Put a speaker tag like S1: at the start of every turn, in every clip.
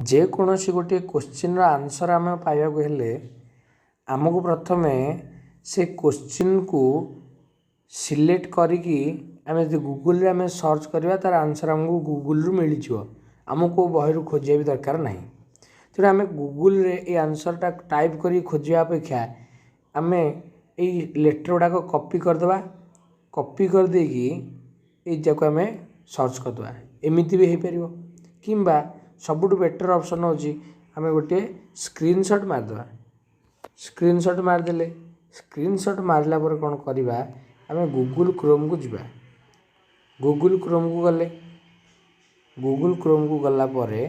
S1: जेकोसी गोटे question answer आम पाइबा हेले आमको प्रथमे से क्वेश्चन को सिलेक्ट करिकी आम गूगल आम सर्च करवा तार आंसर आमको गूगल रु मिल जाव आमको बही रु खोजा भी दरकार ना। तेणु आम गूगल रे ये आंसरटा टाइप कर खोजा अपेक्षा आम ये लेटर गुड़ाक कॉपी करदे कॉपी कर देकी ये आम सर्च करदे एमती भी हो पार किंबा सबुठ बेटर ऑप्शन होची आम गोटे स्क्रीनशॉट मारदे स्क्रीनशॉट मारदेले स्क्रीनशॉट मारला पर कौन करवा आम गूगल क्रोम को जीवा गूगल क्रोम को गले गूगल क्रोम को गला परे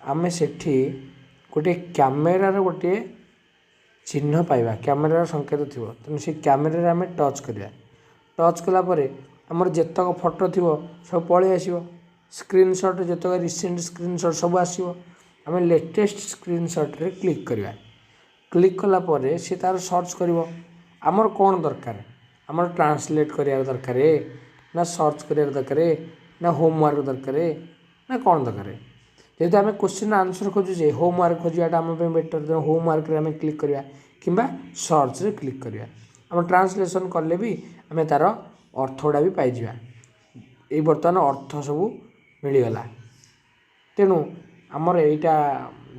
S1: आम सेठी गोटे कैमेरार गोटे चिन्ह पाइबा कैमेरार संकेत थी तेणु से कैमेरा आम टच करवा टच कलापर आमर जेतक फोटो थी सब पलि आसो स्क्रीनशॉट जेतक रिसेंट स्क्रीनशॉट सब आसो आम लेटेस्ट स्क्रीनशॉट रे क्लिक करवा क्लिक कला परे से तार सर्च करिवो आमर कौन दरकार आमर ट्रांसलेट करियार दरकार ना सर्च करियार दरकार ना होमवर्क दरकार ना कौन दरकार जेहेतु आम क्वेश्चन आंसर खोजुचे होमवर्क खोजाटा आम बेटर होमवर्क रे आम क्लिक करवा किंबा सर्च रे क्लिक करवा आम ट्रांसलेशन कले भी आम तार अर्थ गुड़ा भी पाइजा ये बर्तमान अर्थ सब मिलगला तेणु आमर यहीटा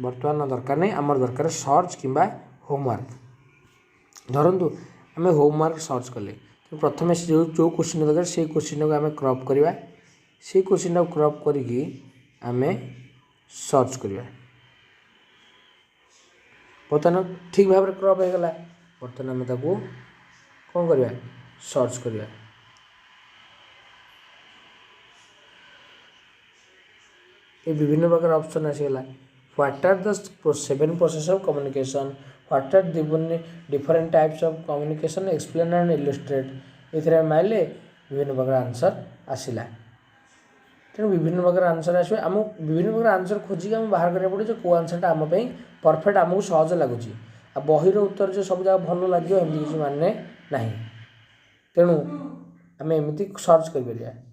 S1: बर्तमान दरकार नहीं आमर दरकार सर्च किंबा होमवर्क धरतु आम होमवर्क सर्च कले तो प्रथम जो जो क्वेश्चन दरकार से क्वेश्चन को आम क्रॉप करवा से क्वेश्चन को क्रॉप करिकी आम सर्च करवा बर्तमान ठीक भाव में क्रॉप होगा बर्तमान आम ताको कौन करवा सर्च करवा ये विभिन्न प्रकार ऑप्शन आसीगला what are the 7 process of communication what are different types of communication explain and illustrate ये मारे विभिन्न प्रकार आंसर आसला तेणु विभिन्न प्रकार आंसर आस आम विभिन्न प्रकार आंसर खोजिक आम बाहर करा पड़े कौ आंसरटा आम परफेक्ट आमको सहज लगुच आ बहीर उत्तर जो सब जगह भल लगे एमती किसी माने ना तेणु आम एमती सर्च कर